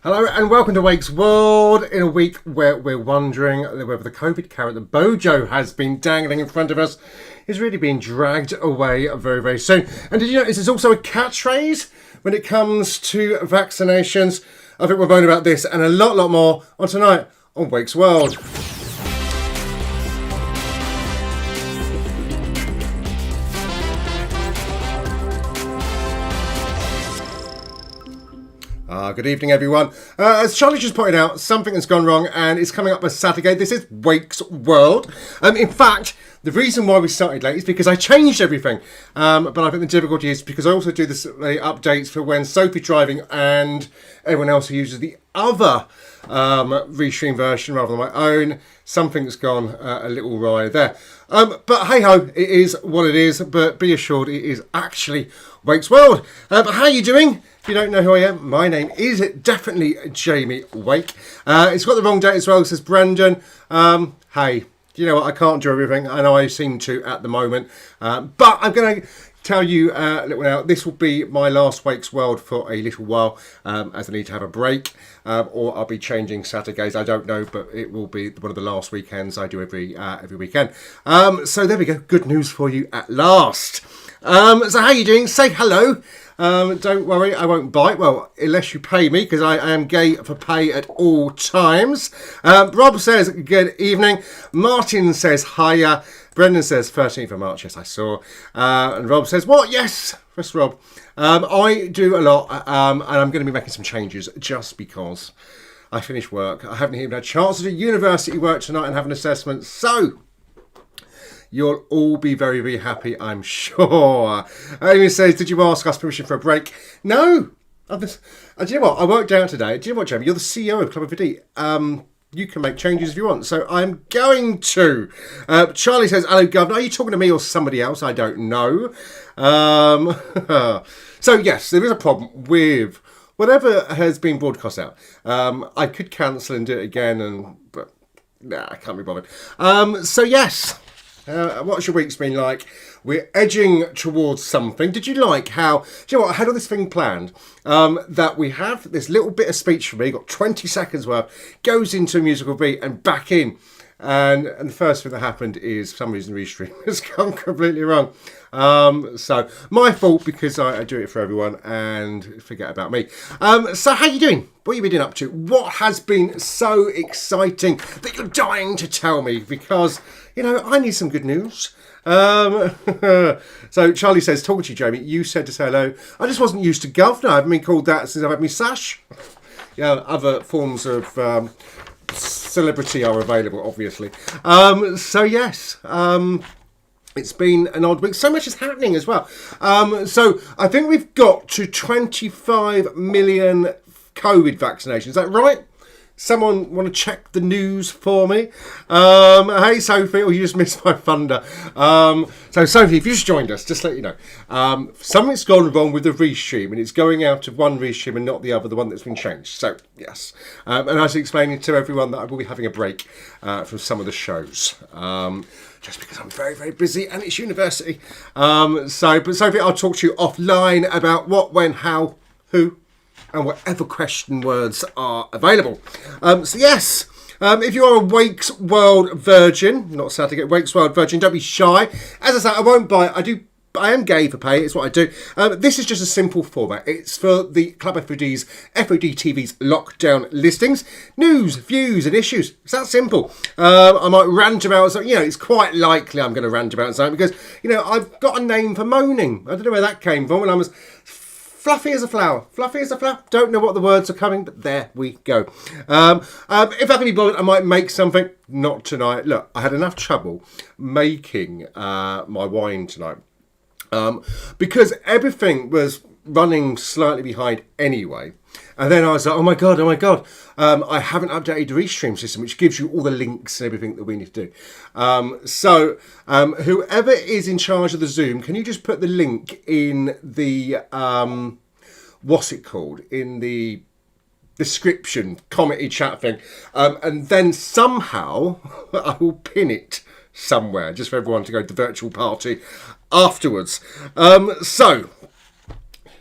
Hello and welcome to Wake's World in a week where we're wondering whether the COVID carrot that Bojo has been dangling in front of us is really being dragged away very, very soon. And did you know this is also a catchphrase when it comes to vaccinations? I think we're moaning about this and a lot more on tonight on Wake's World. Good evening, everyone. As Charlie just pointed out, something has gone wrong and it's coming up as SaturGAY. This is Wake's World. In fact, the reason why we started late is because I changed everything. But I think the difficulty is because I also do the updates for when Sophie's driving and everyone else who uses the other restream version rather than my own. Something's gone a little awry there. But hey ho, it is what it is. But be assured, it is actually Wake's World. But how are you doing? If you don't know who I am, my name is definitely Jamie Wake. It's got the wrong date as well, says Brendan. Hey, you know what? I can't do everything. I know I seem to at the moment. But I'm going to tell you a little now, this will be my last Wake's World for a little while, as I need to have a break. Or I'll be changing SaturGAYs. I don't know, but it will be one of the last weekends I do every weekend. So there we go. Good news for you at last. So how are you doing? Say hello. Don't worry, I won't bite. Well, unless you pay me, because I am gay for pay at all times. Rob says, good evening. Martin says, hiya. Brendan says, 13th of March. Yes, I saw. And Rob says, what? Yes. That's Rob. I do a lot, and I'm going to be making some changes just because I finished work. I haven't even had a chance to do university work tonight and have an assessment. So you'll all be very, very happy, I'm sure. Amy says, did you ask us permission for a break? No. Do you know what? I worked out today. Do you know what, Jamie? You're the CEO of Club F.O.D. You can make changes if you want. So I'm going to. Charlie says, hello, Governor. Are you talking to me or somebody else? I don't know. So, yes, there is a problem with whatever has been broadcast out. I could cancel and do it again, but nah, I can't be bothered. So, yes. What's your week's been like? We're edging towards something. Did you like how, do you know what, I had all this thing planned, that we have this little bit of speech from me, got 20 seconds worth, goes into a musical beat and back in. And the first thing that happened is for some reason Restream has gone completely wrong. So my fault because I do it for everyone and forget about me. So how you doing? What have you been up to? What has been so exciting that you're dying to tell me? Because, you know, I need some good news. So Charlie says, talking to you, Jamie, you said to say hello. I just wasn't used to governor. I haven't been called that since I've had my sash. Yeah, other forms of celebrity are available, obviously. So yes, it's been an odd week. So much is happening as well. So I think we've got to 25 million COVID vaccinations. Is that right? Someone want to check the news for me? Hey, Sophie, or you just missed my thunder. So, Sophie, if you just joined us, just to let you know, something's gone wrong with the restream, and it's going out of one restream and not the other, the one that's been changed. So, yes. And I was explaining to everyone that I will be having a break from some of the shows. Just because I'm very, very busy and it's university. But Sophie, I'll talk to you offline about what, when, how, who, and whatever question words are available. So yes, if you are a Wake's World virgin, not SaturGAY, Wake's World virgin, don't be shy. As I say, I won't bite. I am gay for pay, it's what I do. This is just a simple format. It's for the Club F.O.D's F.O.D TV's lockdown listings, news, views and issues. It's that simple. I might rant about something. You know, it's quite likely I'm going to rant about something because, you know, I've got a name for moaning. I don't know where that came from when I was fluffy as a flower. Fluffy as a flower. Don't know what the words are coming, but there we go. If I can be bothered, I might make something. Not tonight. Look, I had enough trouble making my wine tonight. Because everything was running slightly behind anyway. And then I was like, oh my God, I haven't updated the Restream system, which gives you all the links and everything that we need to do. So whoever is in charge of the Zoom, can you just put the link in the, what's it called? In the description, comedy chat thing. And then somehow I will pin it somewhere, just for everyone to go to the virtual party afterwards. So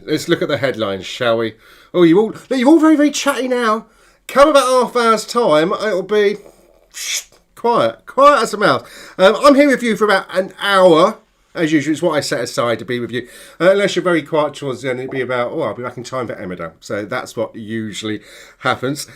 let's look at the headlines, shall we? Oh, you're all very, very chatty now. Come about half hour's time, it'll be quiet as a mouse. I'm here with you for about an hour. As usual, it's what I set aside to be with you. Unless you're very quiet towards the end, it'll be about, I'll be back in time for Emmerdale. So that's what usually happens.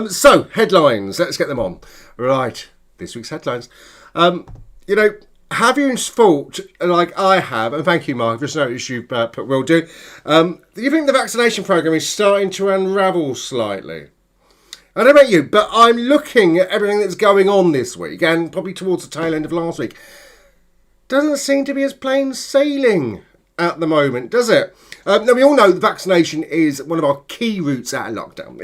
So, headlines. Let's get them on. Right, this week's headlines. Have you thought, like I have, and thank you, Mark, just noticed you put will do, do you think the vaccination programme is starting to unravel slightly? I don't know about you, but I'm looking at everything that's going on this week, and probably towards the tail end of last week. Doesn't seem to be as plain sailing at the moment, does it? Now, we all know the vaccination is one of our key routes out of lockdown.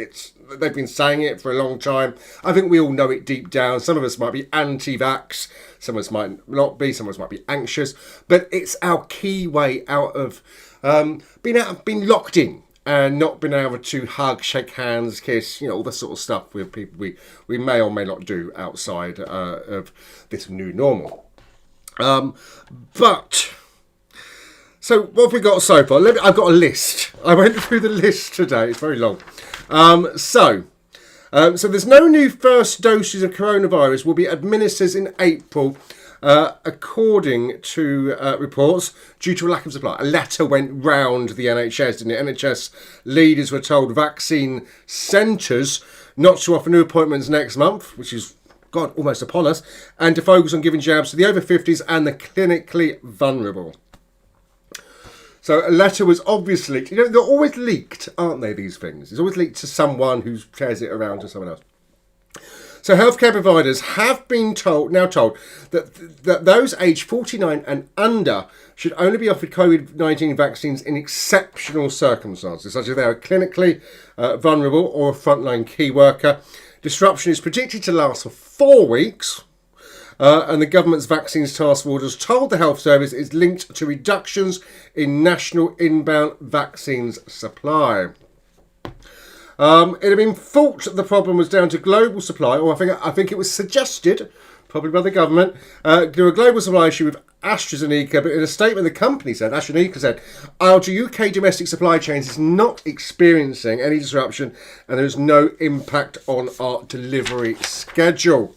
They've been saying it for a long time. I think we all know it deep down. Some of us might be anti-vax. Some of us might not be. Some of us might be anxious. But it's our key way out of being locked in and not being able to hug, shake hands, kiss, all the sort of stuff with people we may or may not do outside of this new normal. So what have we got so far? I've got a list. I went through the list today. It's very long. So there's no new first doses of coronavirus will be administered in April, according to reports, due to a lack of supply. A letter went round the NHS, didn't it? NHS leaders were told vaccine centres not to offer new appointments next month, which is almost upon us, and to focus on giving jabs to the over 50s and the clinically vulnerable. So a letter was obviously, they're always leaked, aren't they, these things? It's always leaked to someone who shares it around to someone else. So healthcare providers have been told that those aged 49 and under should only be offered COVID-19 vaccines in exceptional circumstances, such as they are clinically vulnerable or a frontline key worker. Disruption is predicted to last for 4 weeks, and the government's vaccines task force has told the health service is linked to reductions in national inbound vaccines supply. It had been thought the problem was down to global supply, or I think it was suggested, probably by the government, do a global supply issue with AstraZeneca, but in a statement the company said, AstraZeneca said, our UK domestic supply chains is not experiencing any disruption and there is no impact on our delivery schedule.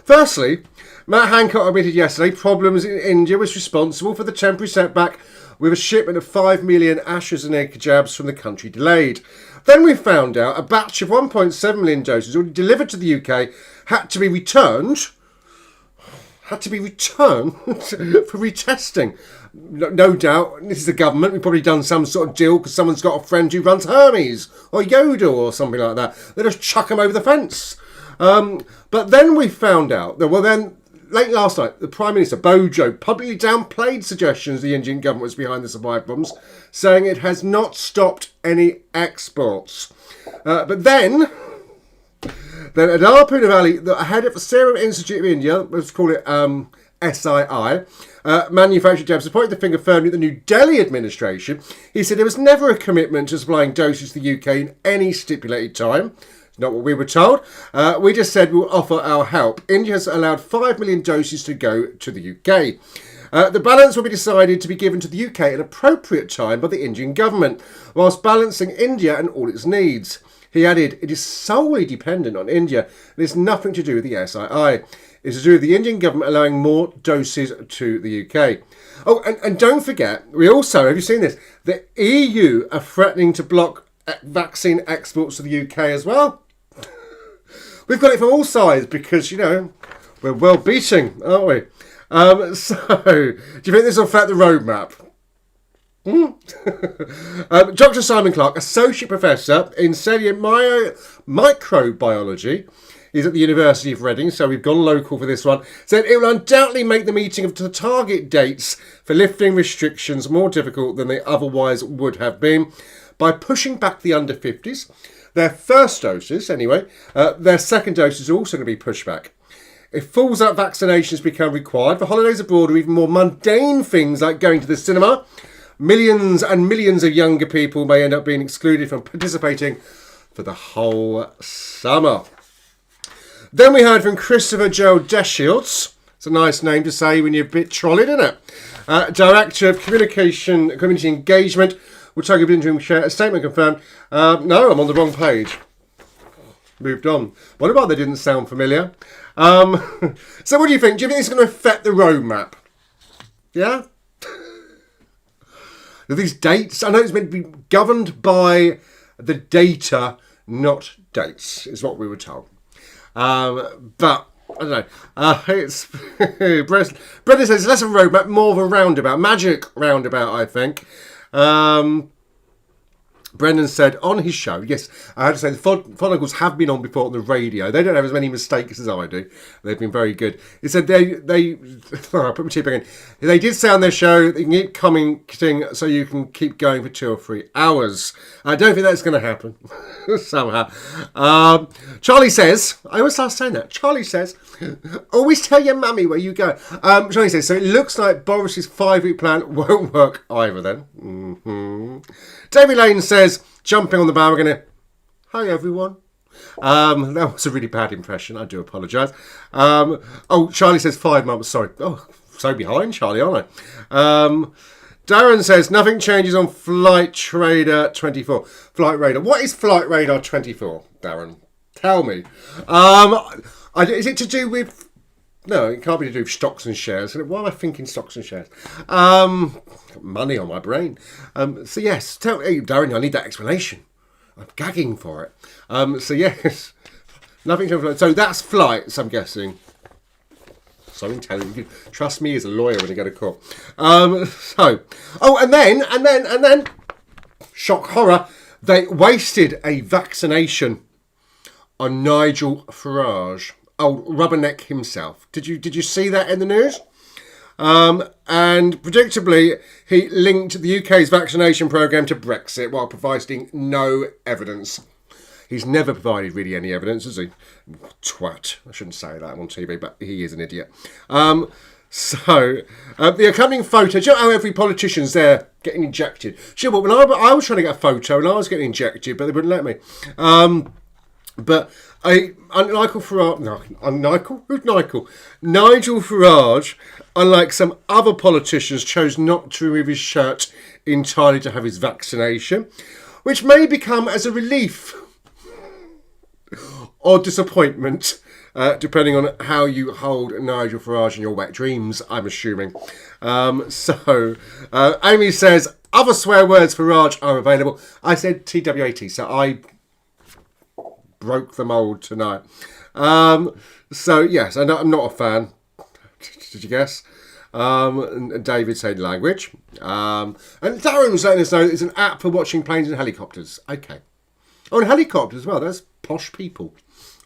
Firstly, Matt Hancock admitted yesterday problems in India was responsible for the temporary setback with a shipment of 5 million AstraZeneca jabs from the country delayed. Then we found out a batch of 1.7 million doses already delivered to the UK had to be returned for retesting. No doubt, this is the government. We've probably done some sort of deal because someone's got a friend who runs Hermes or Yoda or something like that. They just chuck them over the fence. But then we found out that, late last night, the Prime Minister, Bojo, publicly downplayed suggestions the Indian government was behind the supply problems, saying it has not stopped any exports. But then Adar Poonawalla, the head of the Serum Institute of India, let's call it SII, manufactured jabs, pointed the finger firmly at the New Delhi administration. He said there was never a commitment to supplying doses to the UK in any stipulated time. It's not what we were told. We just said we'll offer our help. India has allowed 5 million doses to go to the UK. The balance will be decided to be given to the UK at an appropriate time by the Indian government, whilst balancing India and all its needs. He added, it is solely dependent on India. It has nothing to do with the SII. It's to do with the Indian government allowing more doses to the UK. Oh, and don't forget, we also, have you seen this? The EU are threatening to block vaccine exports to the UK as well. We've got it from all sides because, we're well beating, aren't we? So, do you think this will affect the roadmap? Dr. Simon Clark, Associate Professor in cellular microbiology, he's at the University of Reading, so we've gone local for this one, said it will undoubtedly make the meeting of the target dates for lifting restrictions more difficult than they otherwise would have been by pushing back the under 50s. Their first doses, anyway, their second doses are also going to be pushed back. If falls-out vaccinations become required for holidays abroad or even more mundane things like going to the cinema, millions and millions of younger people may end up being excluded from participating for the whole summer. Then we heard from Christopher Joel Deshields. It's a nice name to say when you're a bit trolleyed, isn't it? Director of Community Engagement Will Tug of Interim share a statement confirmed? No, I'm on the wrong page. Moved on. What about they didn't sound familiar? So what do you think? Do you think it's going to affect the roadmap? Yeah? These dates, I know it's meant to be governed by the data, not dates, is what we were told. But, I don't know. It's Brendan says, less of a roadmap, more of a roundabout. Magic roundabout, I think. Brendan said on his show, yes, I had to say the FOD uncles have been on before on the radio. They don't have as many mistakes as I do. They've been very good. He said they oh, put my teeth back in. They did say on their show they can keep commenting so you can keep going for 2 or 3 hours. I don't think that's going to happen somehow. Charlie says, I always start saying that. Charlie says, always tell your mummy where you go. Charlie says, so it looks like Boris's 5-week plan won't work either then. Mm-hmm. David Lane says, jumping on the bandwagon. Hi everyone. That was a really bad impression. I do apologise. Charlie says 5 months. Sorry. Oh, so behind, Charlie, aren't I? Darren says nothing changes on Flight Radar 24. Flight Radar. What is Flight Radar 24, Darren? Tell me. Is it to do with? No, it can't be to do with stocks and shares. Why am I thinking stocks and shares? Money on my brain. So yes, hey, Darren, I need that explanation. I'm gagging for it. So yes, nothing to. So that's flights, I'm guessing. So intelligent. Trust me, as a lawyer when I go to court. And then, shock horror, they wasted a vaccination on Nigel Farage. Oh, Rubberneck himself. Did you see that in the news? And predictably, he linked the UK's vaccination programme to Brexit while providing no evidence. He's never provided really any evidence, has he? Twat. I shouldn't say that on TV, but he is an idiot. The accompanying photo, do you know how every politician's there getting injected? Do you know what, when I was trying to get a photo and I was getting injected, but they wouldn't let me. Nigel Farage, unlike some other politicians, chose not to remove his shirt entirely to have his vaccination, which may become as a relief or disappointment, depending on how you hold Nigel Farage in your wet dreams, I'm assuming. Amy says, other swear words for Farage are available. I said TWAT, so I broke the mould tonight. Yes, I'm not a fan. Did you guess? And David said language. And Darren was letting us know it's an app for watching planes and helicopters. Okay. Oh, and helicopters as well. That's posh people.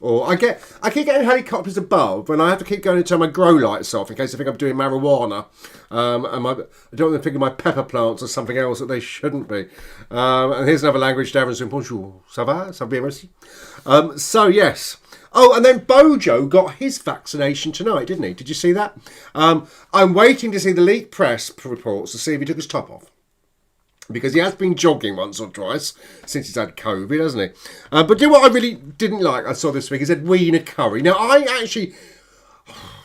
Or I keep getting helicopters above and I have to keep going to turn my grow lights off in case I think I'm doing marijuana. And I don't want to think of my pepper plants or something else that they shouldn't be. And here's another language, Darren saying, bonjour, ça va? Ça va bien, merci? Yes. Oh, and then Bojo got his vaccination tonight, didn't he? Did you see that? I'm waiting to see the leaked press reports to see if he took his top off. Because he has been jogging once or twice since he's had COVID, hasn't he? But do you know what I really didn't like? I saw this week. He said Wiener curry. Now, I actually...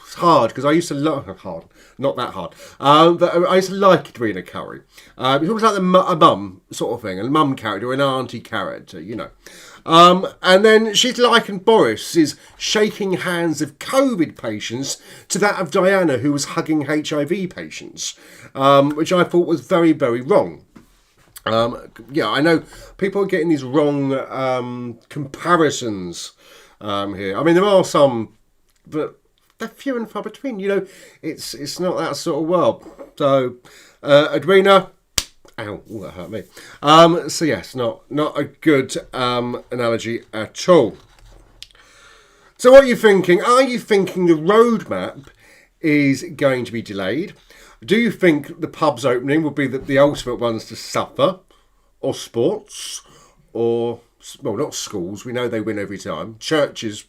It's hard because I used to love... Hard. Not that hard. But I used to like Wiener curry. It was like a mum sort of thing. A mum character or an auntie character, you know. And then she's likened Boris's shaking hands of COVID patients to that of Diana, who was hugging HIV patients, which I thought was very, very wrong. I know people are getting these wrong comparisons here. I mean, there are some, but they're few and far between. You know, it's not that sort of world. So, Edwina, ow, that hurt me. Yes, not a good analogy at all. So, what are you thinking? Are you thinking the roadmap is going to be delayed? Do you think the pubs opening will be the ultimate ones to suffer? Or sports? Or, well, not schools. We know they win every time. Churches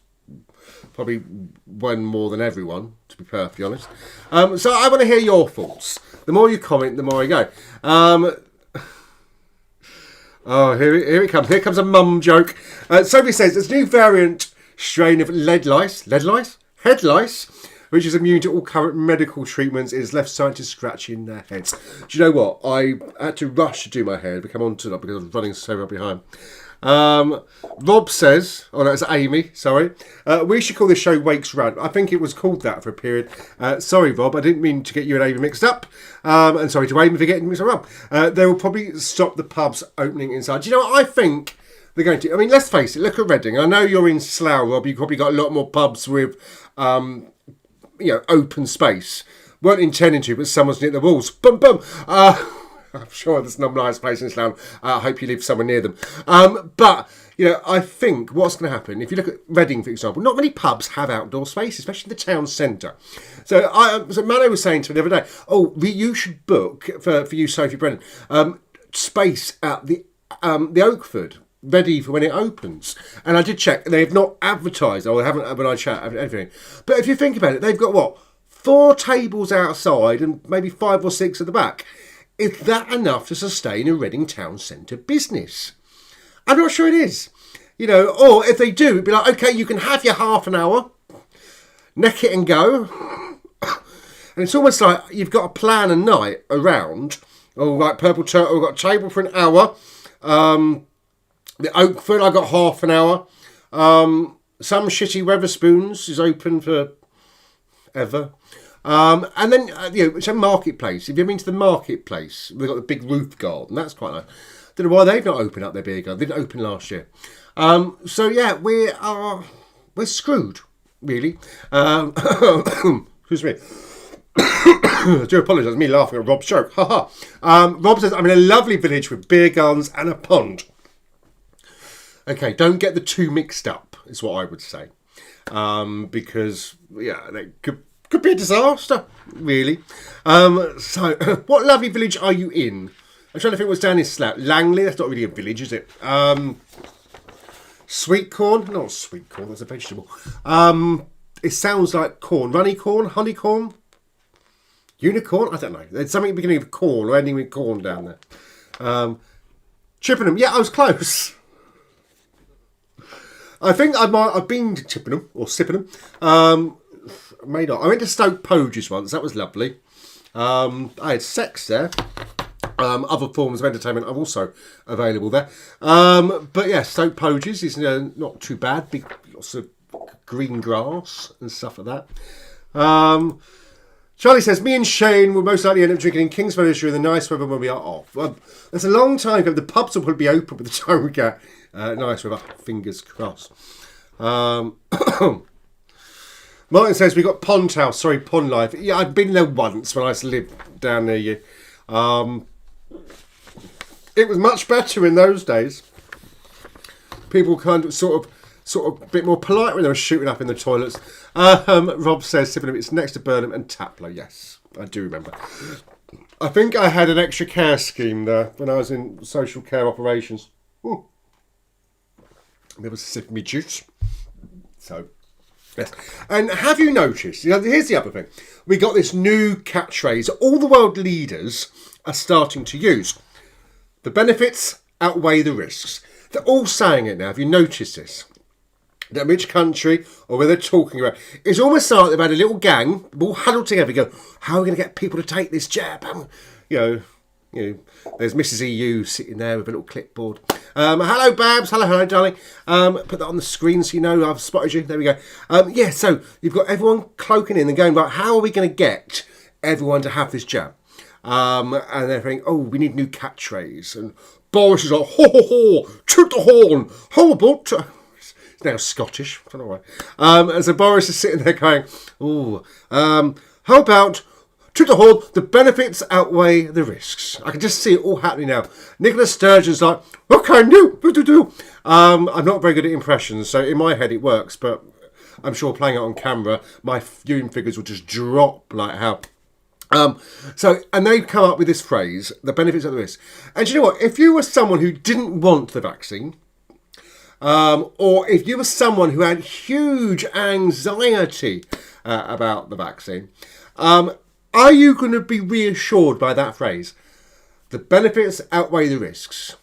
probably win more than everyone, to be perfectly honest. So I want to hear your thoughts. The more you comment, the more I go. Here it comes. Here comes a mum joke. Sophie says, there's a new variant strain of head lice, which is immune to all current medical treatments, is left scientists scratching their heads. Do you know what? I had to rush to do my hair. We come on to that because I was running so far behind. Rob says, oh no, it's Amy, sorry. We should call this show Wake's Rant. I think it was called that for a period. Sorry, Rob, I didn't mean to get you and Amy mixed up. And sorry to Amy for getting mixed up. They will probably stop the pubs opening inside. Do you know what I think they're going to? I mean, let's face it, look at Reading. I know you're in Slough, Rob. You've probably got a lot more pubs with, open space. Weren't intending to, but someone's near the walls. Boom, boom. I'm sure there's not a nice place in Slough. I hope you live somewhere near them. But, I think what's going to happen, if you look at Reading, for example, not many pubs have outdoor space, especially the town centre. So Mano was saying to me the other day, you should book, for you, Sophie Brennan, space at the Oakford, ready for when it opens. And I did check, they've not advertised, or they haven't when I chat, everything. But if you think about it, they've got, 4 tables outside and maybe 5 or 6 at the back. Is that enough to sustain a Reading town centre business? I'm not sure it is. Or if they do, it'd be like, okay, you can have your half an hour, neck it and go. And it's almost like you've got to plan a night around. Oh, right, Purple Turtle, we've got a table for an hour. The Oakford, I got half an hour. Some shitty Weatherspoons is open for ever. And then, it's a marketplace. If you've been to the marketplace, they've got the big roof garden. That's quite nice. Don't know why they've not opened up their beer garden. They didn't open last year. We're screwed, really. Excuse me. I do apologise. Me laughing at Rob's joke. Rob says, I'm in a lovely village with beer gardens and a pond. Okay, don't get the two mixed up, is what I would say. Because, they could be a disaster, really. So, what lovely village are you in? I'm trying to think what's down in Slough. Langley, that's not really a village, is it? Sweet corn? Not sweet corn, that's a vegetable. It sounds like corn. Runny corn? Honeycorn? Unicorn? I don't know. There's something beginning with corn or ending with corn down there. Chippenham. Yeah, I was close. I think I've been to Chippenham or Sippenham. May not. I went to Stoke Poges once. That was lovely. I had sex there. Other forms of entertainment are also available there. But yeah, Stoke Poges is not too bad. Lots of green grass and stuff like that. Charlie says, me and Shane will most likely end up drinking in Kingsford during the nice weather when we are off. Well, that's a long time ago. The pubs will probably be open by the time we get nice weather. Fingers crossed. Martin says, we got Pond House. Sorry, Pond Life. Yeah, I've been there once when I used to live down near you. It was much better in those days. People kind of sort of a bit more polite when they were shooting up in the toilets. Rob says, it's next to Burnham and Taplow. Yes, I do remember. I think I had an extra care scheme there when I was in social care operations. There was a sip of me juice. So, yes. And have you noticed, here's the other thing. We got this new catchphrase all the world leaders are starting to use. The benefits outweigh the risks. They're all saying it now. Have you noticed this? That which country or where they're talking about. It's almost like they've had a little gang, all huddled together, go, how are we going to get people to take this jab? There's Mrs. EU sitting there with a little clipboard. Hello, Babs. Hello, darling. Put that on the screen so you know I've spotted you. There we go. So you've got everyone cloaking in and going, right, how are we going to get everyone to have this jab? And they're thinking, we need new catchphrase. And Boris is like, ho, ho, ho, toot the horn, how about... It's now Scottish. I don't know why. And so Boris is sitting there going, how about... To the horn, the benefits outweigh the risks. I can just see it all happening now. Nicola Sturgeon's like, what can you do? I'm not very good at impressions, so in my head it works, but I'm sure playing it on camera, my viewing figures will just drop like hell. And they come up with this phrase, the benefits outweigh the risks. And you know what? If you were someone who didn't want the vaccine, or if you were someone who had huge anxiety about the vaccine, are you going to be reassured by that phrase? The benefits outweigh the risks.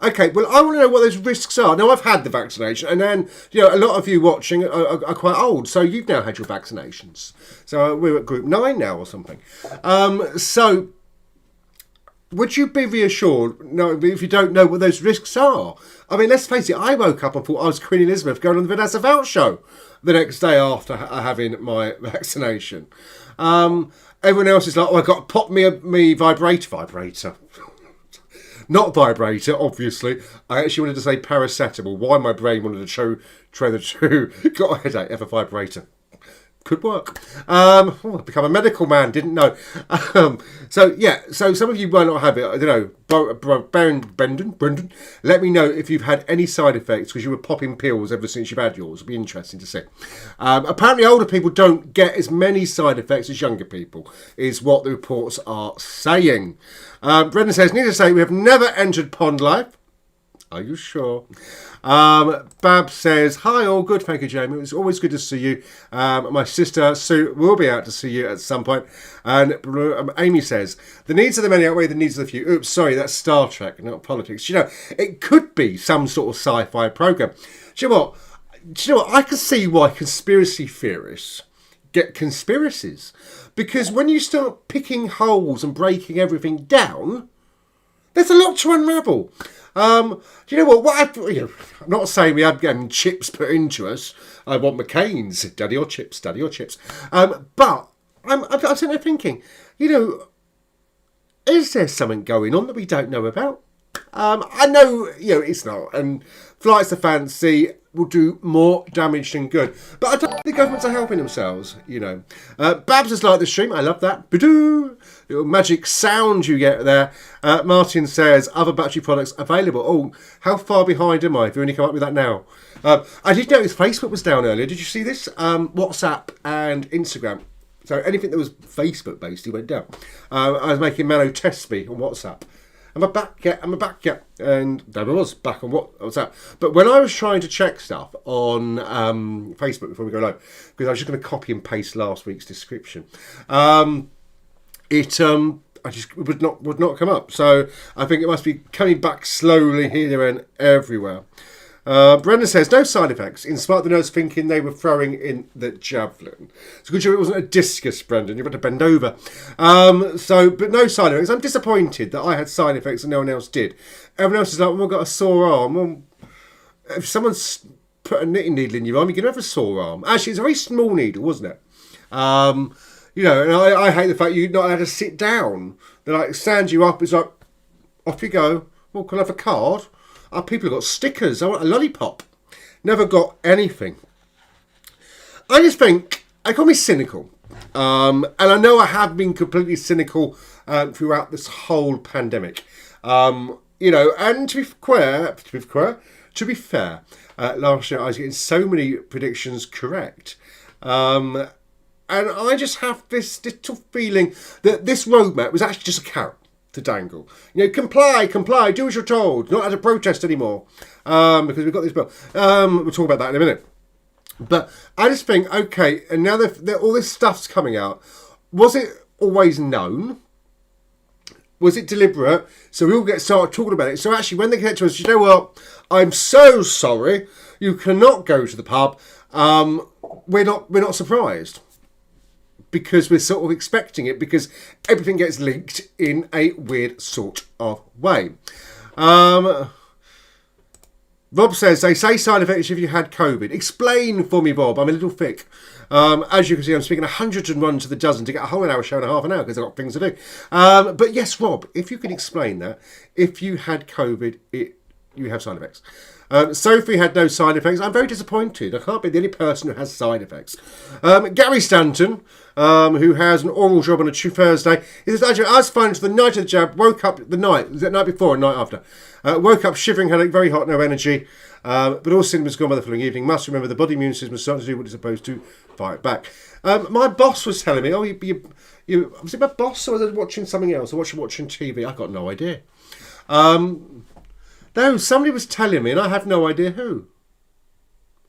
Okay, well, I want to know what those risks are. Now, I've had the vaccination, and then, a lot of you watching are quite old, so you've now had your vaccinations. So we're at group 9 now or something. So would you be reassured if you don't know what those risks are? I mean, let's face it, I woke up and thought I was Queen Elizabeth going on the Vanessa Feltz show the next day after having my vaccination. Everyone else is like, I got to pop me vibrator. Not vibrator, obviously. I actually wanted to say paracetamol. Why my brain wanted to try the two. Got a headache, have a vibrator. Could work. I've become a medical man, didn't know. So some of you might not have it. I don't know. Brendan, let me know if you've had any side effects because you were popping pills ever since you've had yours. It'll be interesting to see. Apparently older people don't get as many side effects as younger people, is what the reports are saying. Brendan says, need to say, we have never entered pond life. Are you sure? Bab says, hi, all good. Thank you, Jamie. It's always good to see you. My sister Sue will be out to see you at some point. And Amy says, the needs of the many outweigh the needs of the few. Oops, sorry, that's Star Trek, not politics. It could be some sort of sci-fi program. Do you know what? I can see why conspiracy theorists get conspiracies. Because when you start picking holes and breaking everything down, there's a lot to unravel. Do you know what? I'm not saying we have getting chips put into us. I want McCain's, daddy or chips. But I'm sitting there thinking, is there something going on that we don't know about? I know, it's not. And flights to fancy will do more damage than good. But I don't think the governments are helping themselves, Babs is like the stream. I love that. Badoo! Little magic sound you get there. Martin says, other battery products available. Oh, how far behind am I? If you only come up with that now. I did notice Facebook was down earlier. Did you see this? WhatsApp and Instagram. So anything that was Facebook based, went down. I was making Mano test me on WhatsApp. Am I back yet? And there I was, back on WhatsApp. But when I was trying to check stuff on Facebook before we go live, because I was just going to copy and paste last week's description, it would not come up. So I think it must be coming back slowly here and everywhere. Brendan says, no side effects. Inspired the nurse thinking they were throwing in the javelin. It's a good job it wasn't a discus, Brendan. You've got to bend over. But no side effects. I'm disappointed that I had side effects and no one else did. Everyone else is like, I've got a sore arm. Well, if someone's put a knitting needle in your arm, you're going to have a sore arm. Actually, it's a very small needle, wasn't it? And I hate the fact you're not allowed to sit down. They like stand you up. It's like, off you go. Well, can I have a card? People have got stickers. I want a lollipop. Never got anything. I just think, I call me cynical. And I know I have been completely cynical throughout this whole pandemic. And to be fair, last year I was getting so many predictions correct. And I just have this little feeling that this roadmap was actually just a carrot to dangle. Comply, do as you're told. Not as a protest anymore. Because we've got this bill. We'll talk about that in a minute. But I just think, okay, and now that all this stuff's coming out, was it always known? Was it deliberate? So we all started talking about it. So actually, when they get to us, you know what? I'm so sorry. You cannot go to the pub. We're not surprised. Because we're sort of expecting it, because everything gets leaked in a weird sort of way. Rob says, they say side effects if you had COVID. Explain for me, Bob. I'm a little thick. As you can see, I'm speaking 101 to the dozen to get a whole hour show and a half an hour because I've got things to do. But yes, Rob, if you could explain that, if you had COVID, you have side effects. Sophie had no side effects. I'm very disappointed. I can't be the only person who has side effects. Gary Stanton, who has an oral job on a Thursday, he says, actually, I was fine until the night of the jab, woke up the night, was it night before or night after? Woke up shivering, headache, very hot, no energy, but all symptoms gone by the following evening. Must remember the body immune system is starting to do what it's supposed to, fight back. My boss was telling me, was it my boss or was I watching something else? Or watching TV? I got no idea. No, somebody was telling me, and I have no idea who.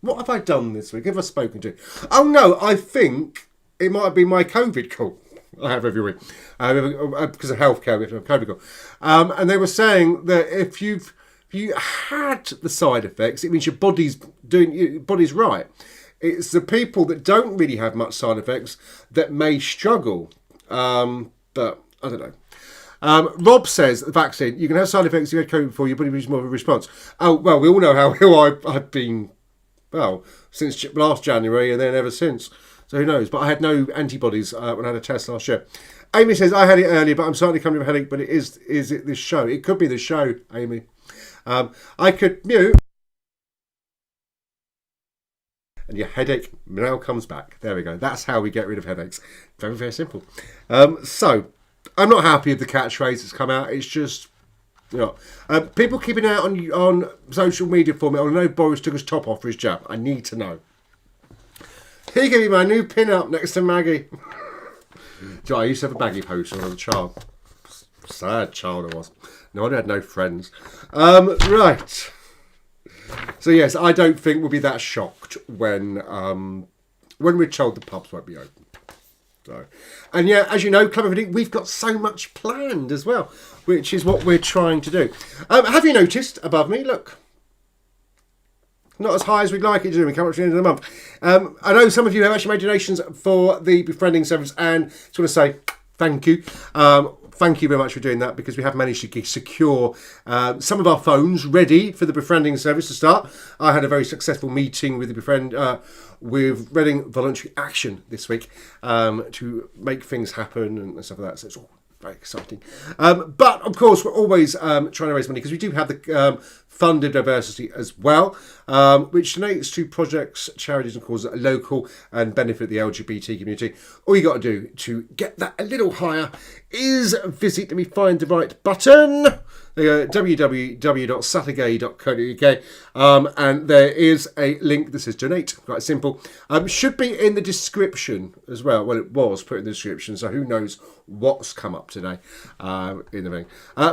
What have I done this week? Who have I spoken to? Oh, no, I think it might have been my COVID call I have every week. Because of healthcare, we have a COVID call. And they were saying that if you've if you had the side effects, it means your body's right. It's the people that don't really have much side effects that may struggle. But I don't know. Rob says the vaccine, you can have side effects if you had COVID before, your body produces more of a response. Oh, well, we all know how ill I've been, well, since last January and then ever since. So who knows? But I had no antibodies when I had a test last year. Amy says, I had it earlier, but I'm starting to come to a headache, but is it this show? It could be the show, Amy. I could mute. And your headache now comes back. There we go. That's how we get rid of headaches. Very, very simple. So, I'm not happy with the catchphrase that's come out. It's just, people keeping out on social media for me. I know Boris took his top off for his jab. I need to know. Here you go, my new pin-up next to Maggie. I used to have a Maggie poster when I was a child. Sad child I was. No, I had no friends. Right. So yes, I don't think we'll be that shocked when we're told the pubs won't be open. So, and yeah, as you know, Club F.O.D, we've got so much planned as well, which is what we're trying to do. Have you noticed above me? Look. Not as high as we'd like it to do. We come up to the end of the month. I know some of you have actually made donations for the befriending service, and just want to say thank you. Thank you very much for doing that, because we have managed to secure some of our phones ready for the befriending service to start. I had a very successful meeting with the with Reading Voluntary Action this week to make things happen and stuff like that. So it's all very exciting. But of course, we're always trying to raise money, because we do have the Fund of Diversity as well, which donates to projects, charities and causes that are local and benefit the LGBT community. All you got to do to get that a little higher is visit, let me find the right button, www.SaturGAY.co.uk, and there is a link that says donate, quite simple. Should be in the description as well. Well, it was put in the description, so who knows what's come up today in the thing.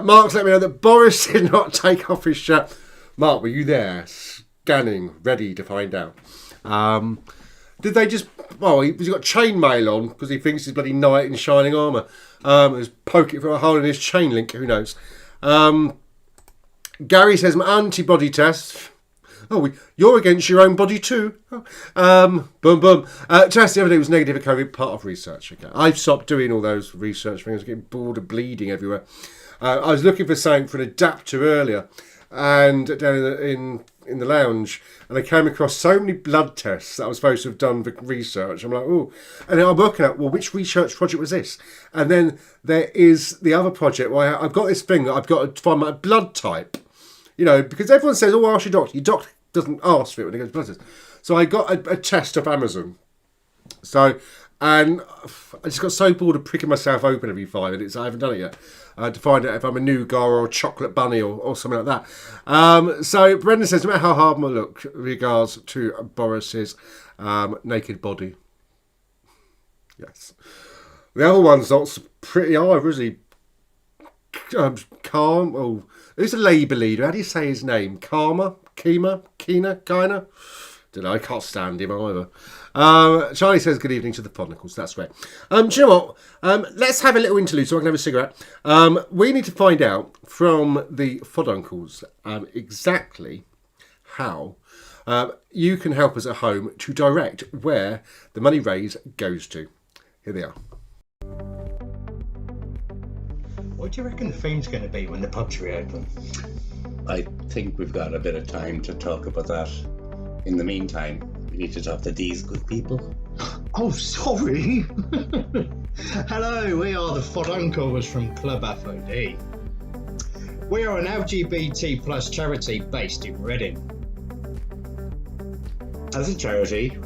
Mark's let me know that Boris did not take off his shirt. Mark, were you there, scanning, ready to find out? Did they just... Well, he's got chainmail on because he thinks he's bloody knight in shining armour. Just poke it through a hole in his chain link, who knows? Gary says, my antibody test. Oh, you're against your own body too. Boom, boom. Test the other day was negative for COVID, part of research. Okay, I've stopped doing all those research things. I was getting bored of bleeding everywhere. I was looking for something for an adapter earlier, and down in the lounge, and I came across so many blood tests that I was supposed to have done for research. I'm like, oh, and then I'm working out, well, which research project was this? And then there is the other project where I've got this thing that I've got to find my blood type. Because everyone says, oh, ask your doctor. Your doctor doesn't ask for it when he goes to blood test. So I got a test off Amazon. And I just got so bored of pricking myself open every 5 minutes. I haven't done it yet. To find out if I'm a nougat or a chocolate bunny or something like that. So Brendan says, no matter how hard I look, regards to Boris's naked body. Yes. The other one's not pretty either, is he? Calm. Oh, who's a Labour leader? How do you say his name? Keena? Don't know, I can't stand him either. Charlie says good evening to the Podnicles. That's great. Do you know what? Let's have a little interlude so I can have a cigarette. We need to find out from the F.O.D uncles exactly how you can help us at home to direct where the money raised goes to. Here they are. What do you reckon the theme's going to be when the pubs reopen? I think we've got a bit of time to talk about that. In the meantime, we need to talk to these good people. Oh, sorry. Hello, we are the F.O.D uncles from Club F.O.D. We are an LGBT plus charity based in Reading. As a charity,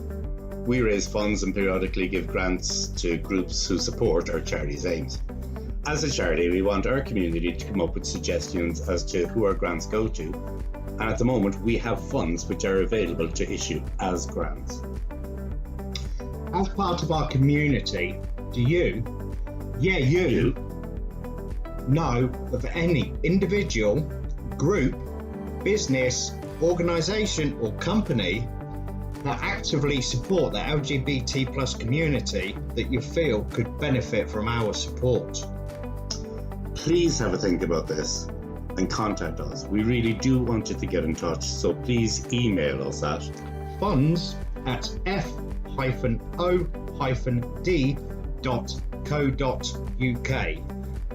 we raise funds and periodically give grants to groups who support our charity's aims. As a charity, we want our community to come up with suggestions as to who our grants go to, and at the moment we have funds which are available to issue as grants. As part of our community, do you know of any individual, group, business, organisation or company that actively support the LGBT plus community that you feel could benefit from our support? Please have a think about this and contact us. We really do want you to get in touch, so please email us at funds@f-o-d.co.uk.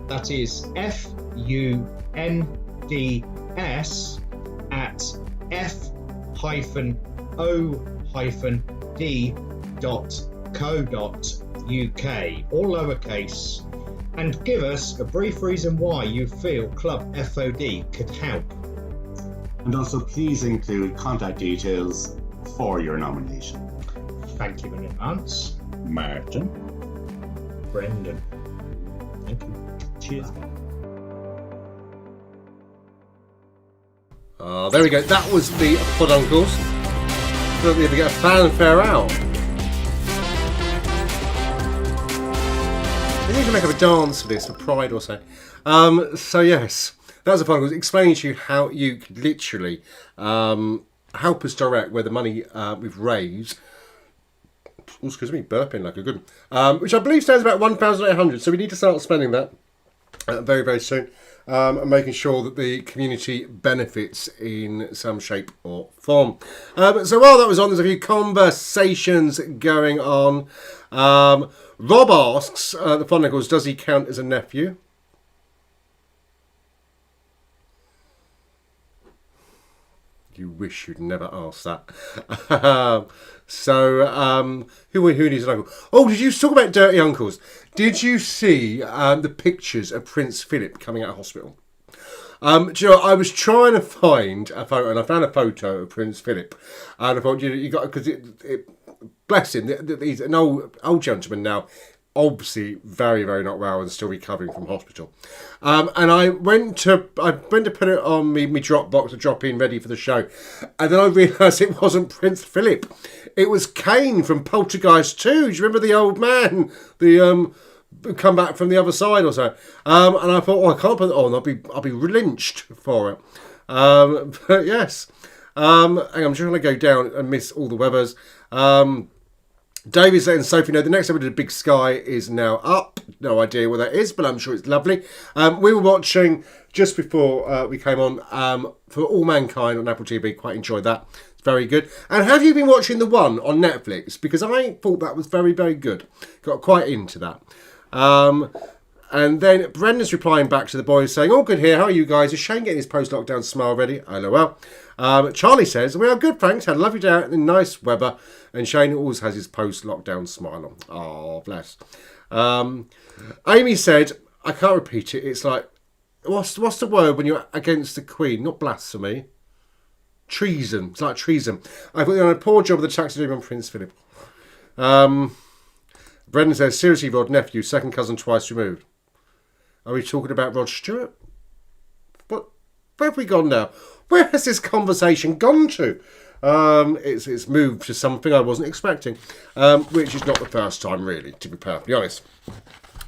That is funds@f-o-d.co.uk, all lowercase, and give us a brief reason why you feel Club F.O.D could help. And also please include contact details for your nomination. Thank you in advance. Martin. Brendan. Thank you. Cheers. There we go. That was the F.O.D Uncles. Don't we ever get a fanfare out? We need to make up a dance for this, for Pride or so. So yes, that was the F.O.D Uncles explaining to you how you could literally help us direct where the money we've raised. Oh, excuse me, burping like a good one. Which I believe stands about 1,800. So we need to start spending that very, very soon. And making sure that the community benefits in some shape or form. So while that was on, there's a few conversations going on. Rob asks the F.O.D Uncles, does he count as a nephew? You wish you'd never asked that. Who needs an uncle? Oh, did you talk about dirty uncles? Did you see the pictures of Prince Philip coming out of hospital? Do you know, I was trying to find a photo, and I found a photo of Prince Philip, and I thought you got, because bless him, he's an old gentleman now, obviously very, very not well and still recovering from hospital. And I went to put it on me Dropbox to drop in ready for the show, and then I realised it wasn't Prince Philip. It was Kane from Poltergeist 2. Do you remember the old man? The come back from the other side or so. And I thought, I can't put it on. I'll be lynched for it. But yes. Hang on, I'm trying to go down and miss all the weathers. David's letting Sophie know the next episode of Big Sky is now up. No idea what that is, but I'm sure it's lovely. We were watching just before we came on For All Mankind on Apple TV. Quite enjoyed that. It's very good. And have you been watching the one on Netflix? Because I thought that was very, very good. Got quite into that. And then Brendan's replying back to the boys saying, all good here. How are you guys? Is Shane getting his post-lockdown smile ready? LOL. Charlie says, we are good, thanks. Had a lovely day out in nice weather. And Shane always has his post-lockdown smile on. Oh, bless. Amy said, I can't repeat it. It's like, what's the word when you're against the Queen? Not blasphemy. Treason. It's like treason. I thought you done a poor job of the taxidermy on Prince Philip. Brendan says, seriously, Rod, nephew, second cousin twice removed. Are we talking about Rod Stewart? Where have we gone now? Where has this conversation gone to? It's moved to something I wasn't expecting, which is not the first time, really, to be perfectly honest.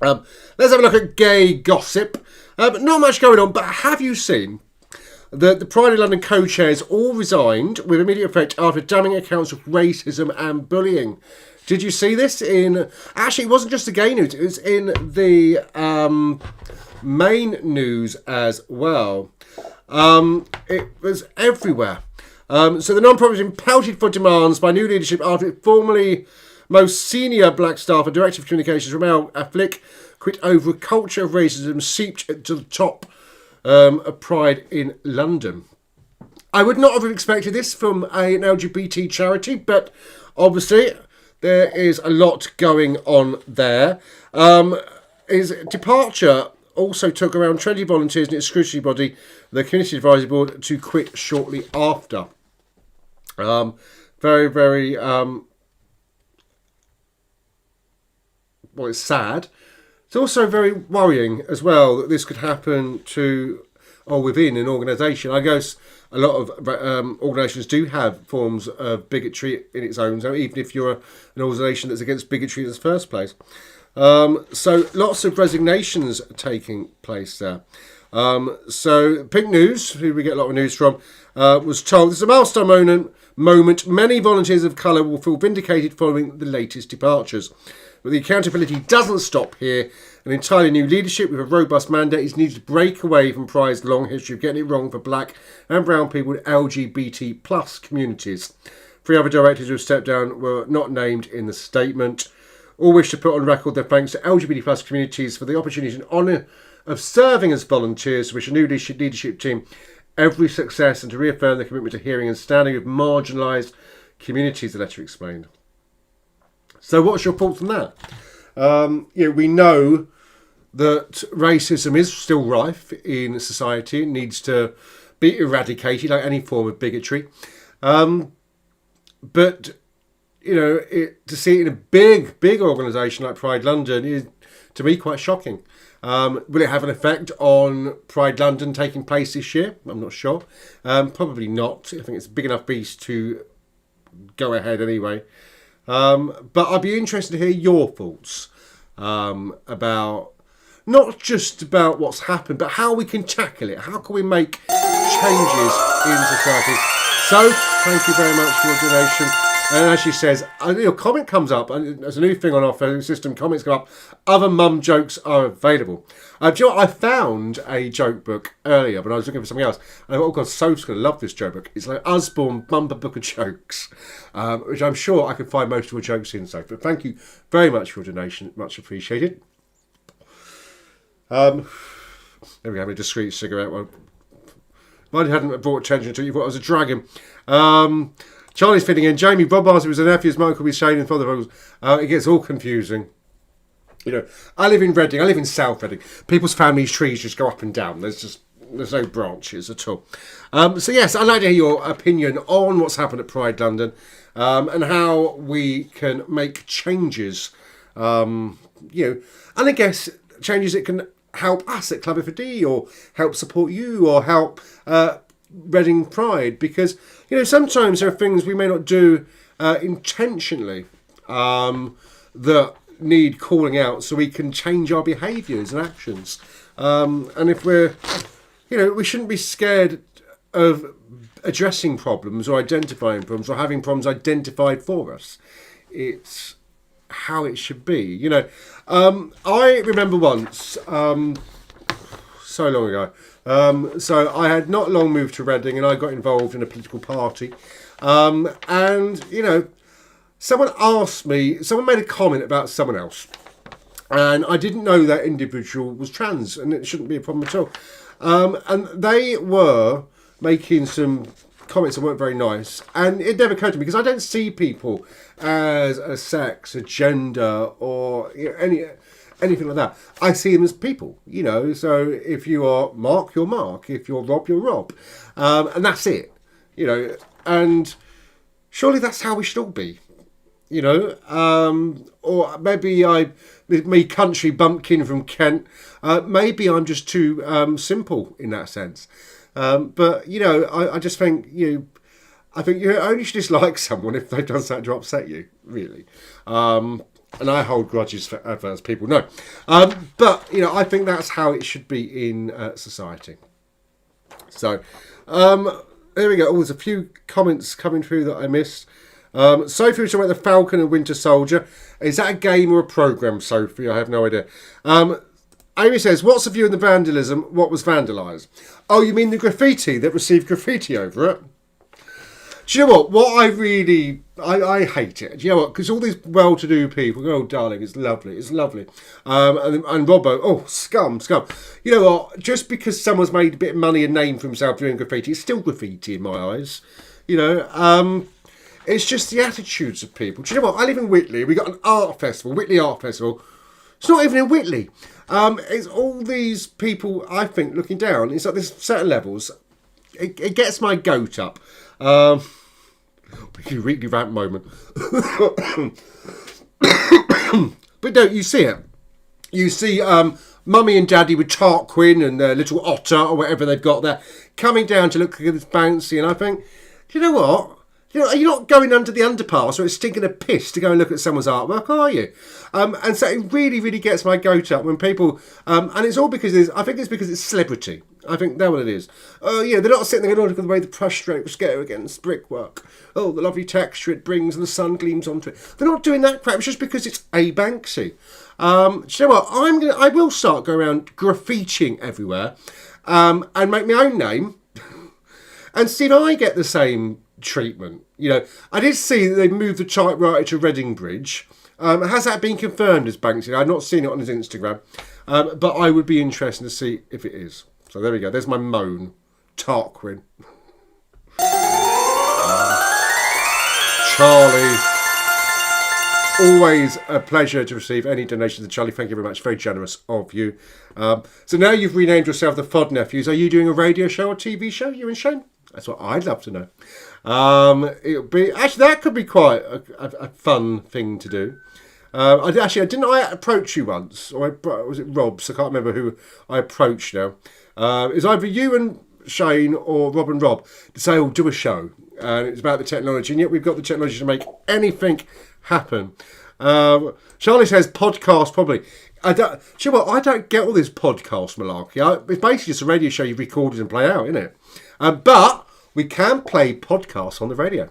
Let's have a look at gay gossip. Not much going on, but have you seen that the Pride of London co-chairs all resigned with immediate effect after damning accounts of racism and bullying? Did you see this in... Actually, it wasn't just the gay news. It was in the main news as well. It was everywhere. So the non-profit has been pelted for demands by new leadership after its formerly most senior black staff and director of communications, Ramel Flick, quit over a culture of racism seeped to the top of Pride in London. I would not have expected this from an LGBT charity, but obviously... there is a lot going on there. His departure also took around 20 volunteers in its scrutiny body, the Community Advisory Board, to quit shortly after. Very, very... it's sad. It's also very worrying as well that this could happen to or within an organisation. I guess a lot of organisations do have forms of bigotry in its own, so even if you're an organisation that's against bigotry in the first place. So lots of resignations taking place there. So Pink News, who we get a lot of news from, was told this is a milestone moment. Many volunteers of colour will feel vindicated following the latest departures. But the accountability doesn't stop here. An entirely new leadership with a robust mandate is needed to break away from Pride's long history of getting it wrong for black and brown people with LGBT plus communities. 3 other directors who have stepped down were not named in the statement. All wish to put on record their thanks to LGBT plus communities for the opportunity and honour of serving as volunteers, to wish a new leadership team every success and to reaffirm their commitment to hearing and standing with marginalised communities, the letter explained. So what's your thoughts on that? We know that racism is still rife in society. It needs to be eradicated, like any form of bigotry. But, to see it in a big organisation like Pride London is, to me, quite shocking. Will it have an effect on Pride London taking place this year? I'm not sure. Probably not. I think it's a big enough beast to go ahead anyway. But I'd be interested to hear your thoughts about, not just about what's happened, but how we can tackle it. How can we make changes in society? So, thank you very much for your donation. And as she says, your comment comes up, and there's a new thing on our phone system, comments come up, other mum jokes are available. Do you know what? I found a joke book earlier, but I was looking for something else. And I thought, oh God, Soph's going to love this joke book. It's like Usborne Bumper Book of Jokes, which I'm sure I could find most of your jokes in, Soph. But thank you very much for your donation. Much appreciated. There we go, a discreet cigarette one. Mine hadn't brought attention to it, you thought I was a dragon. Charlie's fitting in. Jamie, Bob asked if it was a nephew, his Michael be Shane and Father Rose. It gets all confusing. I live in Reading, I live in South Reading. People's family trees just go up and down. There's no branches at all. So yes, I'd like to hear your opinion on what's happened at Pride London and how we can make changes. And I guess changes that can help us at Club F.O.D or help support you or help Reading Pride, because sometimes there are things we may not do intentionally that need calling out so we can change our behaviours and actions. And if we're, we shouldn't be scared of addressing problems or identifying problems or having problems identified for us. It's how it should be. I remember once, so long ago, so I had not long moved to Reading and I got involved in a political party. Someone made a comment about someone else. And I didn't know that individual was trans, and it shouldn't be a problem at all. And they were making some comments that weren't very nice. And it never occurred to me, because I don't see people as a sex, a gender, or anything like that. I see them as people, So if you are Mark, you're Mark. If you're Rob, you're Rob. And that's it, And surely that's how we should all be, Or maybe me country bumpkin from Kent, maybe I'm just too simple in that sense. But, I just think, I think you only should dislike someone if they've done something to upset you, really. And I hold grudges forever, as people know. But, I think that's how it should be in society. So, there we go. Oh, there's a few comments coming through that I missed. Sophie was talking about the Falcon and Winter Soldier. Is that a game or a programme, Sophie? I have no idea. Amy says, what's the view on the vandalism? What was vandalised? Oh, you mean the graffiti that received graffiti over it? Do you know what? I hate it. Do you know what? Because all these well-to-do people go, oh, darling, it's lovely. And Robbo, oh, scum. You know what? Just because someone's made a bit of money and name for himself doing graffiti, it's still graffiti in my eyes. It's just the attitudes of people. Do you know what? I live in Whitley. We got an art festival, Whitley Art Festival. It's not even in Whitley. It's all these people, I think, looking down. It's like there's certain levels. It gets my goat up. Weekly rant moment. But don't you see it? You see Mummy and Daddy with Tarquin and their little otter or whatever they've got there coming down to look at this bouncy, and I think, do you know what? Are you not going under the underpass or it's stinking of piss to go and look at someone's artwork, are you? And so it really, really gets my goat up when people... and it's all because I think it's because it's celebrity. I think that's what it is. Oh, yeah, they're not sitting there going, look at the way the brush strokes go against brickwork. Oh, the lovely texture it brings and the sun gleams onto it. They're not doing that crap. It's just because it's a Banksy. Do you know what? I will start going around graffitiing everywhere and make my own name and see if I get the same treatment. You know, I did see that they moved the typewriter to Reading Bridge. Has that been confirmed as Banksy? I've not seen it on his Instagram, but I would be interested to see if it is. So there we go. There's my moan. Tarquin. Charlie. Always a pleasure to receive any donations. Charlie, thank you very much. Very generous of you. So now you've renamed yourself the F.O.D Nephews. Are you doing a radio show or TV show, you and Shane? That's what I'd love to know. It'll be actually that could be quite a fun thing to do. Didn't I approach you once, or was it Rob? So I can't remember who I approached now. It's either you and Shane or Rob and Rob to say, "Oh, do a show," and it's about the technology, and yet we've got the technology to make anything happen. Charlie says podcast probably. You know what? I don't get all this podcast malarkey. It's basically just a radio show you recorded and play out, isn't it? But we can play podcasts on the radio.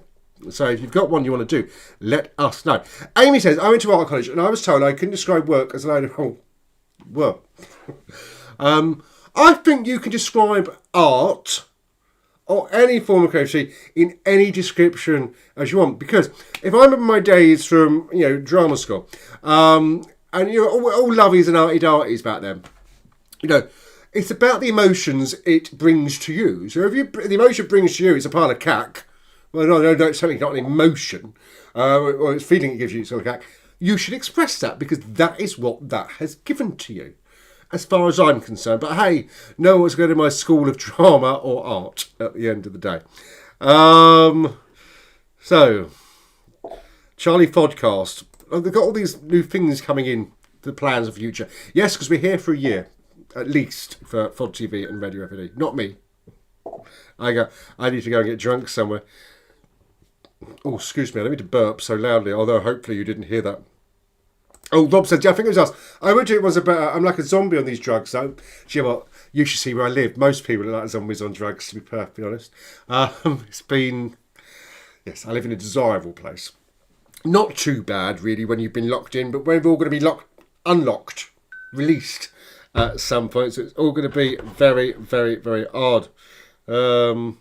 So if you've got one you want to do, let us know. Amy says, I went to art college and I was told I couldn't describe work as a load of work. I think you can describe art or any form of creativity in any description as you want. Because if I remember my days from, drama school, and all lovies and arty-darties back then, it's about the emotions it brings to you. So if the emotion brings to you is a pile of cack, well, no, it's certainly not an emotion, or it's feeling it gives you sort of cack, you should express that because that is what that has given to you, as far as I'm concerned. But hey, no one's going to my school of drama or art at the end of the day. So, Charlie Podcast. They've got all these new things coming in, the plans of the future. Yes, because we're here for a year, at least, for F.O.D TV and Radio F.O.D. Not me. I need to go and get drunk somewhere. Oh, excuse me, I don't mean to burp so loudly, although hopefully you didn't hear that. Oh, Rob said, I think it was us. I would do it was about, I'm like a zombie on these drugs. So, you know what? You should see where I live. Most people are like zombies on drugs, to be perfectly honest. It's been, yes, I live in a desirable place. Not too bad, really, when you've been locked in, but we're all going to be unlocked, released at some point. So it's all going to be very, very, very odd. I'm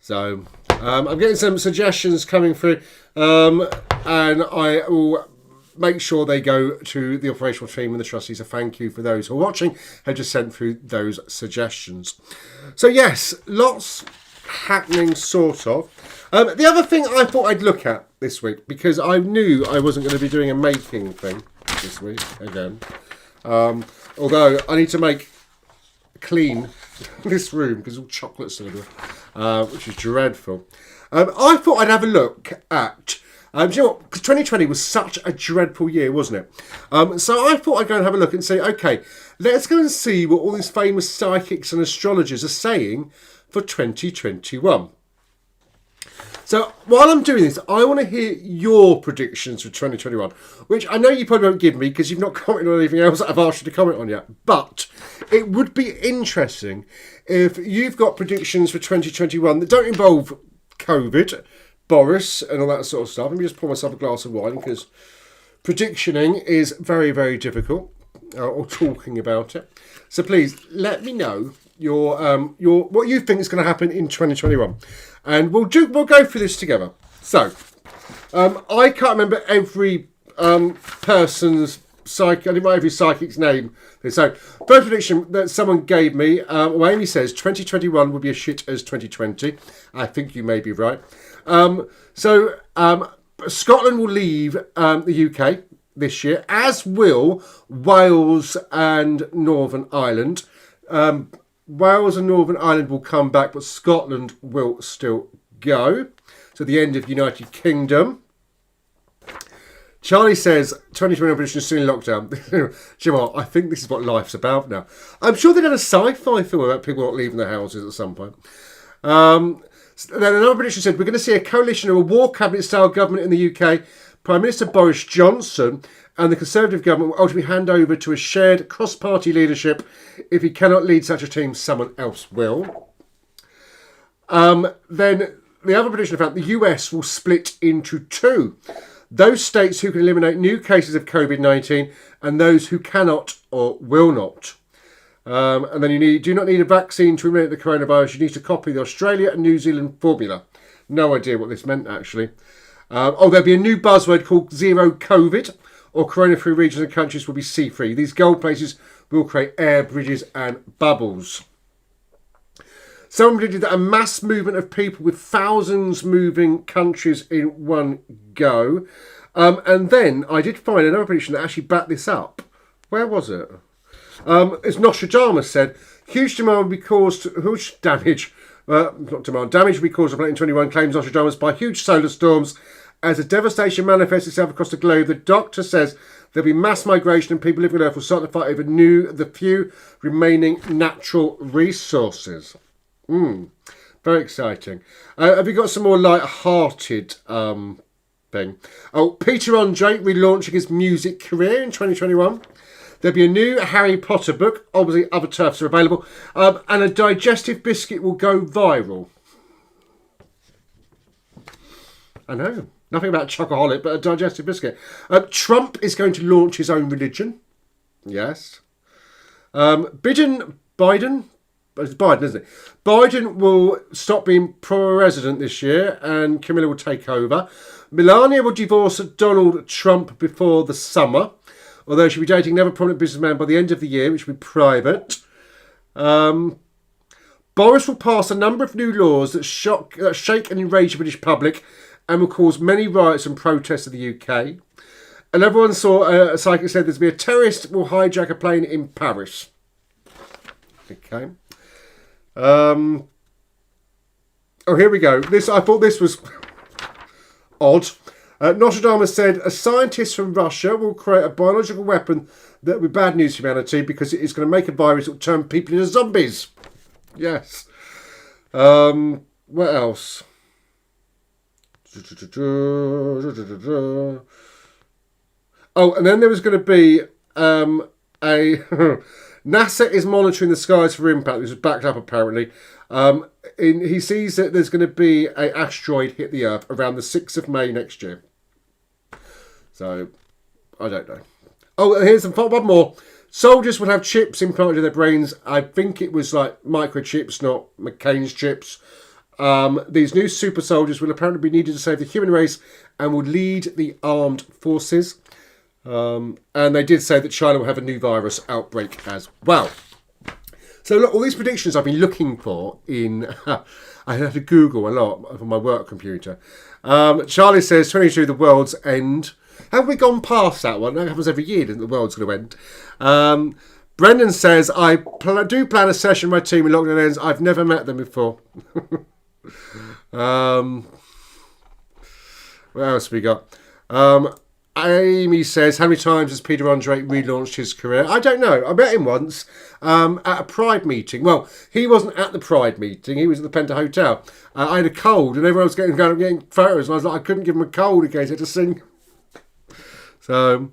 getting some suggestions coming through, and I will make sure they go to the operational team and the trustees. So thank you for those who are watching have just sent through those suggestions. So yes, lots happening, sort of. The other thing I thought I'd look at this week, because I knew I wasn't going to be doing a making thing this week again, although I need to clean this room because all chocolate's everywhere, which is dreadful. I thought I'd have a look at, do you know what, because 2020 was such a dreadful year, wasn't it? So I thought I'd go and have a look and say, okay, let's go and see what all these famous psychics and astrologers are saying for 2021. So while I'm doing this, I want to hear your predictions for 2021, which I know you probably won't give me because you've not commented on anything else that I've asked you to comment on yet. But it would be interesting if you've got predictions for 2021 that don't involve COVID, Boris, and all that sort of stuff. Let me just pour myself a glass of wine because predictioning is very, very difficult, or talking about it. So please let me know your what you think is going to happen in 2021, and we'll go through this together. So I can't remember every person's psychic. I didn't write every psychic's name. So first prediction that someone gave me, Amy says 2021 will be as shit as 2020. I think you may be right. Scotland will leave the UK this year, as will Wales and Northern Ireland. Wales and Northern Ireland will come back, but Scotland will still go. So the end of United Kingdom. Charlie says 2021 prediction is still in lockdown. Do you know what? I think this is what life's about now. I'm sure they've done a sci-fi film about people not leaving their houses at some point. Then another prediction said we're going to see a coalition of a war cabinet style government in the UK. Prime Minister Boris Johnson and the Conservative government will ultimately hand over to a shared cross-party leadership. If he cannot lead such a team, someone else will. Then the other prediction about the US will split into two. Those states who can eliminate new cases of COVID-19 and those who cannot or will not. And then you do not need a vaccine to eliminate the coronavirus. You need to copy the Australia and New Zealand formula. No idea what this meant, actually. There'll be a new buzzword called Zero COVID, or corona-free regions and countries will be sea-free. These gold places will create air bridges and bubbles. Someone predicted that a mass movement of people with thousands moving countries in one go. And then I did find another prediction that actually backed this up. Where was it? As Nostradamus said, huge demand will be caused, huge damage, damage will be caused in 2021, claims Nostradamus, by huge solar storms. As the devastation manifests itself across the globe, the doctor says there'll be mass migration and people living on Earth will start to fight over the few remaining natural resources. Very exciting. Have you got some more light-hearted thing? Peter Andre relaunching his music career in 2021. There'll be a new Harry Potter book. Obviously, other turfs are available. And a digestive biscuit will go viral. I know. Nothing about chocoholic, but a digestive biscuit. Trump is going to launch his own religion. Yes. Biden... It's Biden, isn't it? Biden will stop being president this year and Camilla will take over. Melania will divorce Donald Trump before the summer, although she'll be dating another prominent businessman by the end of the year, which will be private. Boris will pass a number of new laws that shake and enrage the British public and will cause many riots and protests in the UK. And everyone saw a psychic said there's going to be a terrorist will hijack a plane in Paris. Okay. Here we go. I thought this was odd. Nostradamus said a scientist from Russia will create a biological weapon that will be bad news for humanity because it is going to make a virus that will turn people into zombies. Yes. What else? And then there was going to be NASA is monitoring the skies for impact. This was backed up apparently. He sees that there's going to be an asteroid hit the Earth around the 6th of May next year. So, I don't know. Here's one more. Soldiers will have chips implanted in their brains. I think it was like microchips, not McCain's chips. These new super soldiers will apparently be needed to save the human race and will lead the armed forces. And they did say that China will have a new virus outbreak as well. So look, all these predictions I've been looking for in... I had to Google a lot on my work computer. Charlie says 22, the world's end. Have we gone past that one? That happens every year, doesn't the world's going to end? Brendan says, I do plan a session with my team in lockdown ends. I've never met them before. What else have we got? Amy says, how many times has Peter Andre relaunched his career? I don't know. I met him once at a Pride meeting. Well, he wasn't at the Pride meeting. He was at the Penta Hotel. I had a cold and everyone was getting photos. And I was like, I couldn't give him a cold in case he had to sing. So,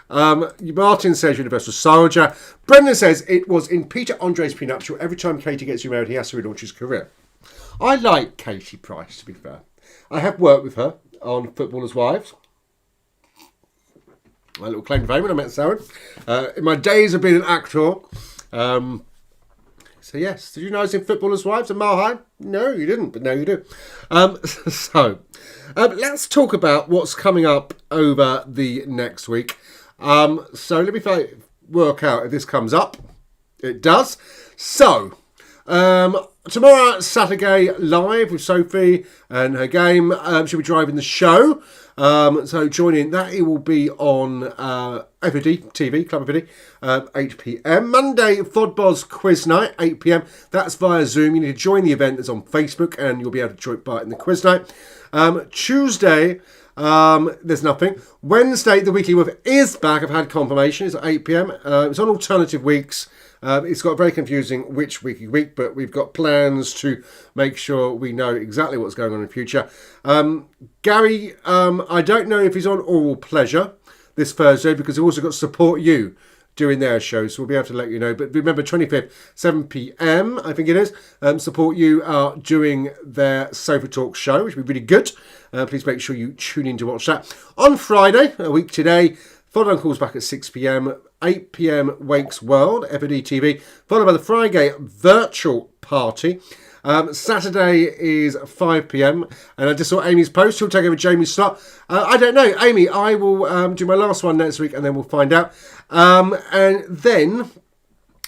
Martin says Universal Soldier. Brendan says it was in Peter Andre's prenuptial. Every time Katie gets remarried, he has to relaunch his career. I like Katie Price, to be fair. I have worked with her on Footballers' Wives. My little claim to fame when I met Sarah. In my days of being an actor. So yes, did you know I was in Footballers' Wives and Mile High? No, you didn't, but now you do. Let's talk about what's coming up over the next week. So let me work out if this comes up. It does. So, tomorrow, SaturGAY live with Sophie and her game. She'll be driving the show. So join in. That it will be on F.O.D TV, Club F.O.D, 8 p.m. Monday, F.O.D quiz night, 8 p.m. That's via Zoom. You need to join the event that's on Facebook and you'll be able to join part in the quiz night. Tuesday, there's nothing. Wednesday, the weekly with is back. I've had confirmation. It's at 8 p.m. It's on alternative weeks. It's got very confusing which week, but we've got plans to make sure we know exactly what's going on in the future. Gary, I don't know if he's on Oral Pleasure, this Thursday because we've also got Support You doing their show, so we'll be able to let you know. But remember, 25th, 7 p.m, I think it is, Support You are doing their Sofa Talk show, which will be really good. Please make sure you tune in to watch that. On Friday, a week today, F.O.D Uncle's back at 6 p.m, 8 p.m, Wake's World, F.O.D TV, followed by the SaturGAY virtual party. Saturday is 5 p.m, and I just saw Amy's post. She'll take over Jamie's slot. I don't know, Amy. I will do my last one next week, and then we'll find out. And then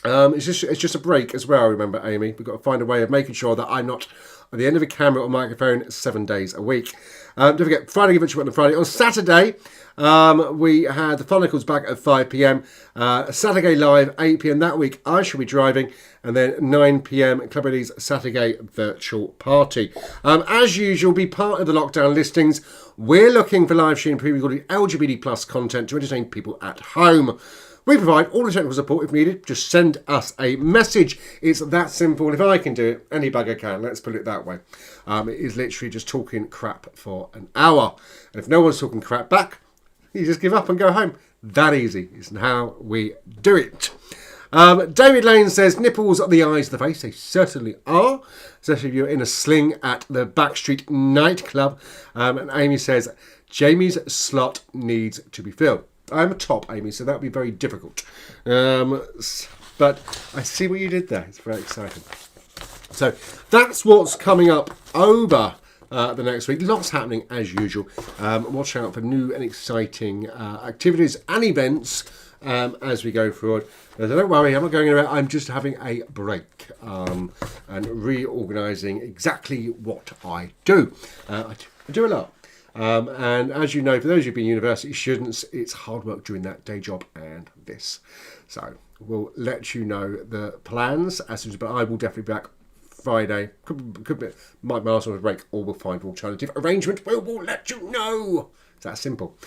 it's just a break as well. Remember, Amy, we've got to find a way of making sure that I'm not at the end of a camera or microphone 7 days a week. Don't forget, Friday virtual on Friday. On Saturday, we had the Chronicles back at 5 p.m. SaturGAY Live, 8 p.m. that week. I shall be driving. And then 9 p.m, Club F.O.D's SaturGAY virtual party. As usual, be part of the lockdown listings. We're looking for live stream pre-recorded LGBT plus content to entertain people at home. We provide all the technical support if needed. Just send us a message. It's that simple. And if I can do it, any bugger can. Let's put it that way. It is literally just talking crap for an hour. And if no one's talking crap back, you just give up and go home. That easy is how we do it. David Lane says, nipples are the eyes of the face. They certainly are. Especially if you're in a sling at the Backstreet nightclub. And Amy says, Jamie's slot needs to be filled. I'm a top, Amy, so that would be very difficult. But I see what you did there. It's very exciting. So that's what's coming up over the next week. Lots happening as usual. Watch out for new and exciting activities and events as we go forward. Don't worry, I'm not going anywhere. I'm just having a break and reorganising exactly what I do. I do a lot. And as you know, for those who've been university students, it's hard work doing that day job and this. So we'll let you know the plans as soon as, but I will definitely be back Friday. Could be might last on a break, or we'll find an alternative arrangement. We will let you know. It's that simple.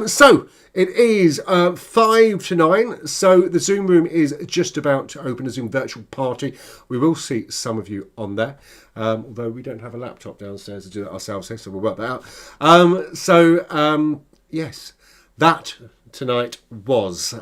So it is 5 to 9. So the Zoom room is just about to open, a Zoom virtual party. We will see some of you on there. Although we don't have a laptop downstairs to do that ourselves, so we'll work that out. Yes, that tonight was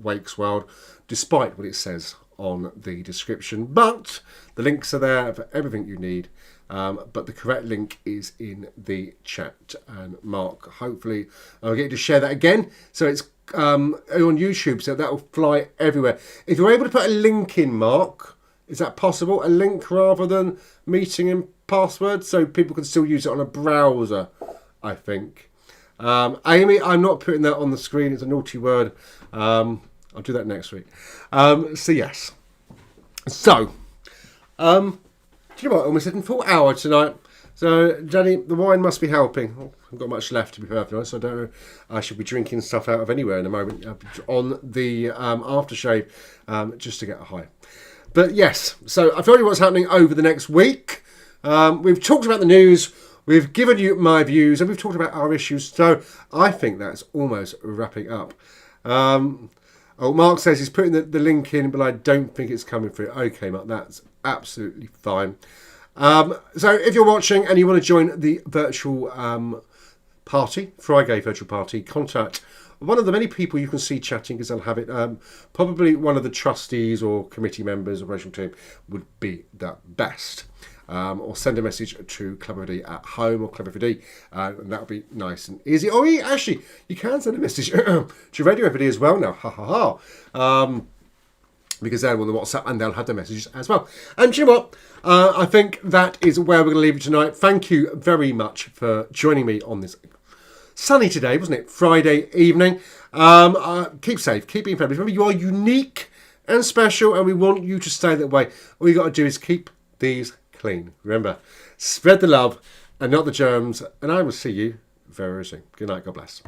Wake's World, despite what it says on the description. But the links are there for everything you need. But the correct link is in the chat. And Mark, hopefully I'll get you to share that again. So it's on YouTube, so that will fly everywhere. If you're able to put a link in, Mark, is that possible? A link rather than meeting and password, so people can still use it on a browser, I think. Amy, I'm not putting that on the screen. It's a naughty word. I'll do that next week. So yes. So, do you know what? Almost hitting full hour tonight. So, Jenny, the wine must be helping. I haven't got much left, to be perfectly honest. I don't know. I should be drinking stuff out of anywhere in a moment on the aftershave just to get a high. But yes, so I've told you what's happening over the next week. We've talked about the news. We've given you my views, and we've talked about our issues. So I think that's almost wrapping up. Mark says he's putting the link in, but I don't think it's coming through. Okay, Mark, that's absolutely fine. So if you're watching and you want to join the virtual party, SaturGAY virtual party, contact one of the many people you can see chatting, because they'll have it. Probably one of the trustees or committee members or operational team would be the best. Or send a message to Club F.O.D at home or Club F.O.D, and that'll be nice and easy. Or actually, you can send a message to Radio F.O.D as well now. Ha ha ha. Because they're on the WhatsApp and they'll have the messages as well. And do you know what? I think that is where we're going to leave it tonight. Thank you very much for joining me on this sunny today, wasn't it? Friday evening. Keep safe, keep being friendly. Remember, you are unique and special, and we want you to stay that way. All you got to do is keep these clean. Remember, spread the love and not the germs. And I will see you very soon. Good night. God bless.